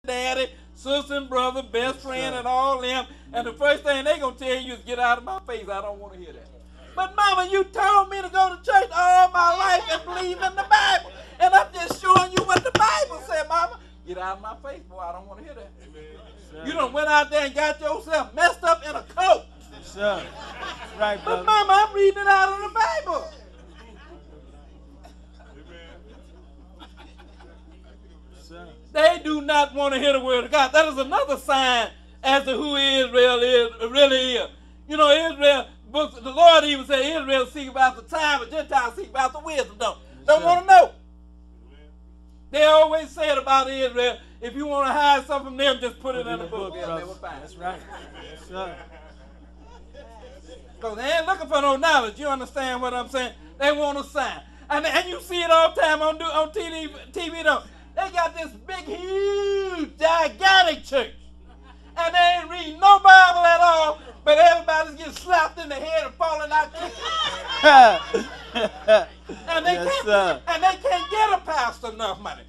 daddy, sister and brother, best friend, and all them. And the first thing they going to tell you is get out of my face. I don't want to hear that. But mama, you told me to go to church all my life and believe in the Bible. And I'm just showing you what the Bible said, mama. Get out of my face, boy. I don't want to hear that. Amen. You done went out there and got yourself messed up in a coat. Yes, sir. Right, brother. But mama, I'm reading it out of the Bible. They do not want to hear the word of God. That is another sign as to who Israel really is. You know, Israel, the Lord even said Israel seek about the time, but Gentiles seek about the wisdom. Don't want to know. They always said about Israel, if you want to hide something from them, just put it in the book. Yeah, they will find it. That's right. Yes, sir. Because they ain't looking for no knowledge. You understand what I'm saying? They want a sign. And you see it all the time on TV though. They got this big, huge, gigantic church. And they ain't reading no Bible at all, but everybody's getting slapped in the head and falling out. and they can't get a pastor enough money.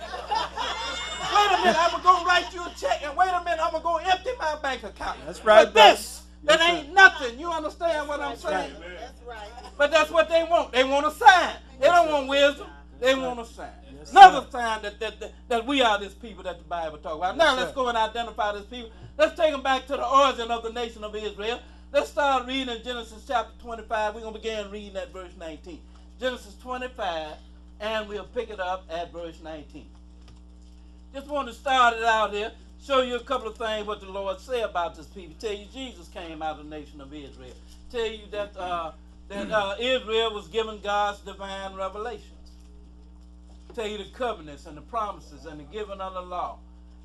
Wait a minute, I'm going to write you a check, and wait a minute, I'm going to empty my bank account. That's right. But this, that ain't nothing. You understand what I'm saying? Right. That's right. But that's what they want. They want a sign. They don't want wisdom. They want a sign. Yes, another sign that we are this people that the Bible talks about. Now Yes, let's go and identify this people. Let's take them back to the origin of the nation of Israel. Let's start reading in Genesis chapter 25. We're going to begin reading at verse 19. Genesis 25, and we'll pick it up at verse 19. Just want to start it out here, show you a couple of things what the Lord said about this people. Tell you Jesus came out of the nation of Israel. Tell you that Israel was given God's divine revelations. Tell you the covenants and the promises and the giving of the law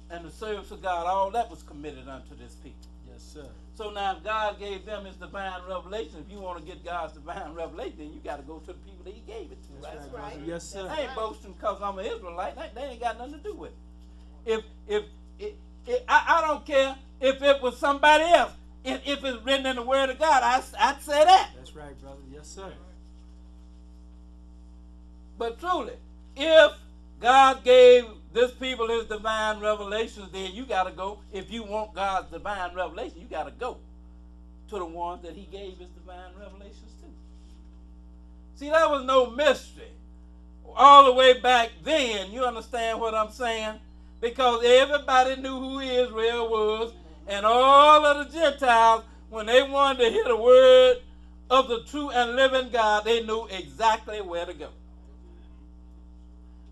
and the service of God, all that was committed unto this people. Yes, sir. So now if God gave them his divine revelation, if you want to get God's divine revelation, then you got to go to the people that he gave it to. That's right? right. Yes, sir. I ain't boasting because I'm an Israelite. They ain't got nothing to do with it. I don't care if it was somebody else. If it's written in the Word of God, I'd say that. That's right, brother. Yes, sir. But truly, if God gave this people his divine revelations, then you got to go. If you want God's divine revelation, you got to go to the ones that he gave his divine revelations to. See, that was no mystery all the way back then. You understand what I'm saying? Because everybody knew who Israel was, and all of the Gentiles, when they wanted to hear the word of the true and living God, they knew exactly where to go.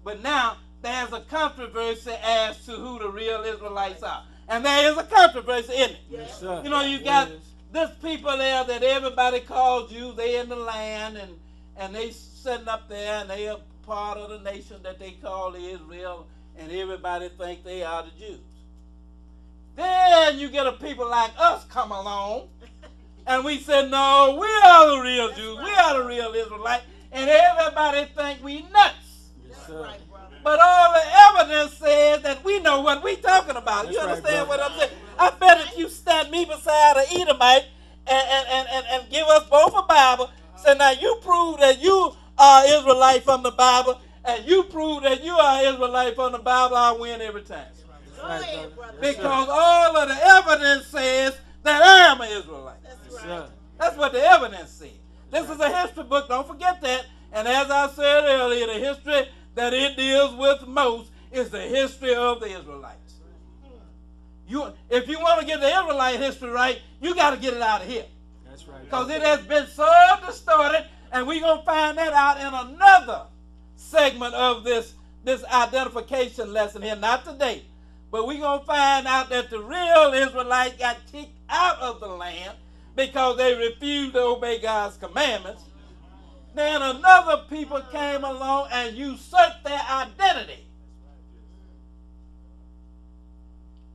But now, there's a controversy as to who the real Israelites are. And there is a controversy in it. Yes, sir. You know, you got this people there that everybody calls Jews. They in the land, and they sitting up there, and they are part of the nation that they call Israel, and everybody think they are the Jews. Then you get a people like us come along, and we say, no, we are the real Jews. We are the real Israelites, and everybody think we nuts. Yes, sir. But all the evidence says that we know what we're talking about. That's you understand right, what I'm saying? I bet if you stand me beside an Edomite and give us both a Bible, say, now you prove that you are Israelite from the Bible, and you prove that you are Israelite from the Bible, I'll win every time. Go ahead, brother. Because all of the evidence says that I am an Israelite. That's right. That's what the evidence says. This is a history book. Don't forget that. And as I said earlier, the history that it deals with most is the history of the Israelites. If you want to get the Israelite history right, you got to get it out of here. That's right. Because it has been so distorted, and we're going to find that out in another segment of this identification lesson here. Not today, but we're going to find out that the real Israelites got kicked out of the land because they refused to obey God's commandments. Then another people came along and usurped their identity.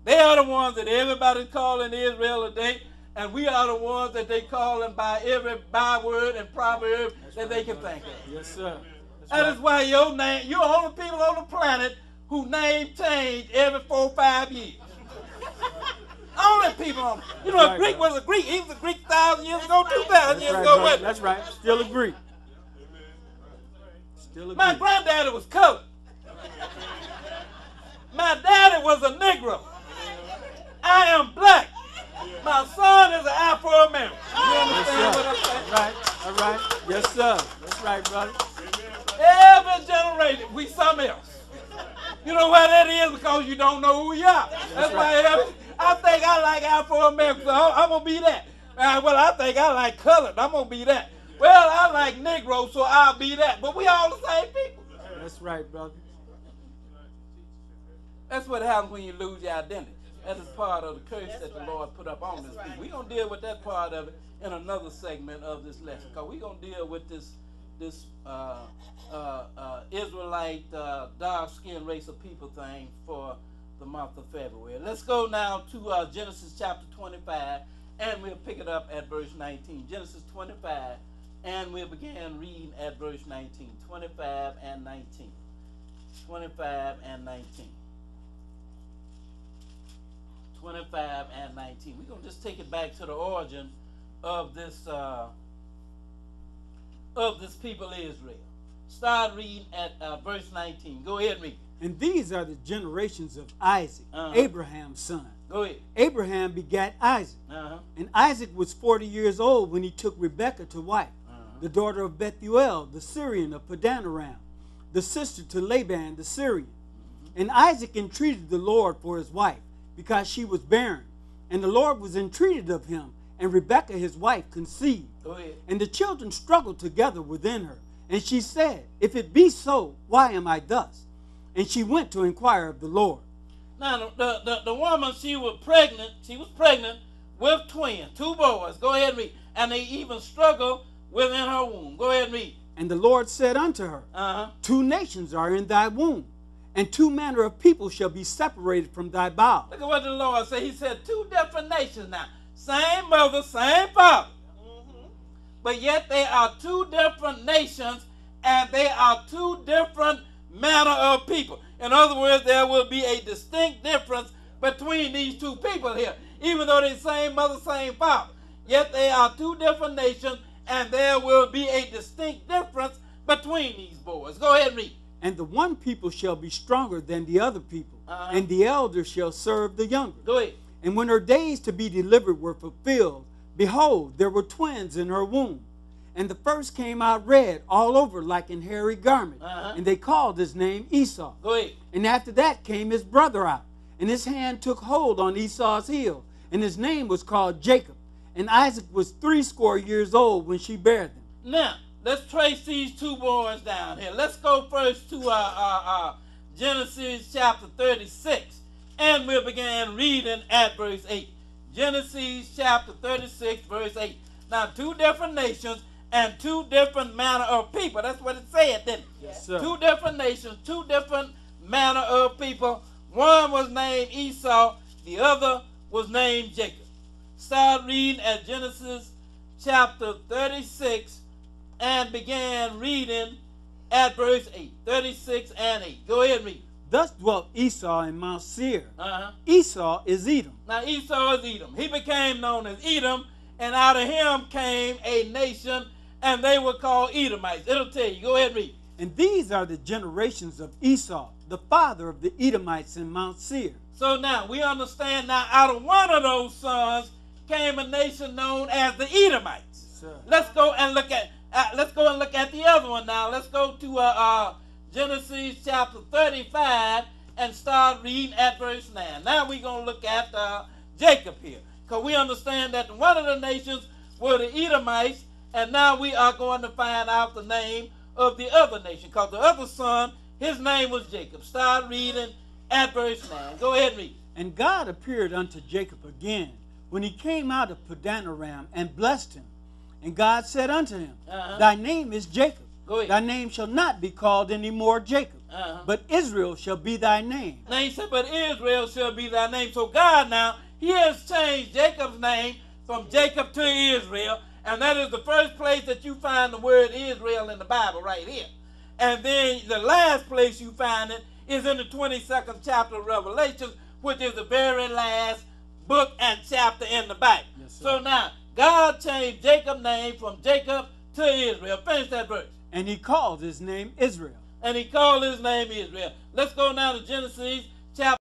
They are the ones that everybody's calling Israel today, and we are the ones that they calling by every byword and proverb that they can think of. Yes, sir. That is why your name, you're the only people on the planet whose name change every 4 or 5 years. Only people on, you know, a Greek was a Greek. He was a Greek 1,000 years ago, 2,000 years ago. That's right. Still a Greek. My granddaddy was colored. My daddy was a brother. Every generation, we something else. You know why that is? Because you don't know who you are. That's why I think I like Afro-American, so I'm going to be that. Well, I think I like colored. I'm going to be that. Well, I like Negro, so I'll be that. But we all the same people. That's right, brother. That's what happens when you lose your identity. That is part of the curse that the Lord put up on this people. We're going to deal with that part of it in another segment of this lesson, because we're going to deal with this Israelite dark-skinned race of people thing for the month of February. Let's go now to Genesis chapter 25, and we'll pick it up at verse 19. Genesis 25, and we'll begin reading at verse 19. 25 and 19. 25 and 19. 25 and 19. We're going to just take it back to the origin of this people Israel. Start reading at verse 19. Go ahead and read. And these are the generations of Isaac, Abraham's son. Go ahead. Abraham begat Isaac. And Isaac was 40 years old when he took Rebekah to wife, the daughter of Bethuel, the Syrian of Padanaram, the sister to Laban the Syrian. And Isaac entreated the Lord for his wife, because she was barren. And the Lord was entreated of him, and Rebekah his wife conceived. Go ahead. And the children struggled together within her. And she said, if it be so, why am I thus? And she went to inquire of the Lord. Now, the woman, she was pregnant with twins, 2 boys. Go ahead and read. And they even struggled within her womb. Go ahead and read. And the Lord said unto her, 2 nations are in thy womb, and 2 manner of people shall be separated from thy bowels. Look at what the Lord said. He said 2 different nations now. Same mother, same father. But yet they are 2 different nations, and they are 2 different manner of people. In other words, there will be a distinct difference between these 2 people here. Even though they're same mother, same father. Yet they are 2 different nations, and there will be a distinct difference between these boys. Go ahead and read. And the one people shall be stronger than the other people, and the elder shall serve the younger. Go ahead. And when her days to be delivered were fulfilled, behold, there were twins in her womb. And the first came out red all over like an hairy garment. And they called his name Esau. Go ahead. And after that came his brother out. And his hand took hold on Esau's heel. And his name was called Jacob. And Isaac was 80 years old when she bare them. Now, let's trace these 2 boys down here. Let's go first to Genesis chapter 36. And we'll begin reading at verse 8. Genesis chapter 36, verse 8. Now, 2 different nations and 2 different manner of people. That's what it said, didn't it? Yes, sir. 2 different nations, 2 different manner of people. One was named Esau. The other was named Jacob. Start reading at Genesis chapter 36 and began reading at verse 8. 36 and 8. Go ahead and read. Thus dwelt Esau in Mount Seir. Esau is Edom. Now Esau is Edom. He became known as Edom, and out of him came a nation, and they were called Edomites. It'll tell you. Go ahead and read. And these are the generations of Esau, the father of the Edomites in Mount Seir. So now we understand now out of one of those sons came a nation known as the Edomites. Sir. Let's go and look at the other one now. Let's go to Genesis chapter 35 and start reading at verse 9. Now we're going to look at Jacob here, because we understand that one of the nations were the Edomites, and now we are going to find out the name of the other nation, because the other son, his name was Jacob. Start reading at verse 9. Go ahead and read. And God appeared unto Jacob again when he came out of Padanaram and blessed him. And God said unto him, Thy name is Jacob. Go ahead. Thy name shall not be called any more Jacob, but Israel shall be thy name. Now he said, but Israel shall be thy name. So God now, he has changed Jacob's name from Jacob to Israel. And that is the first place that you find the word Israel in the Bible right here. And then the last place you find it is in the 22nd chapter of Revelation, which is the very last book and chapter in the Bible. Yes, sir. So now, God changed Jacob's name from Jacob to Israel. Finish that verse. And he called his name Israel. And he called his name Israel. Let's go now to Genesis chapter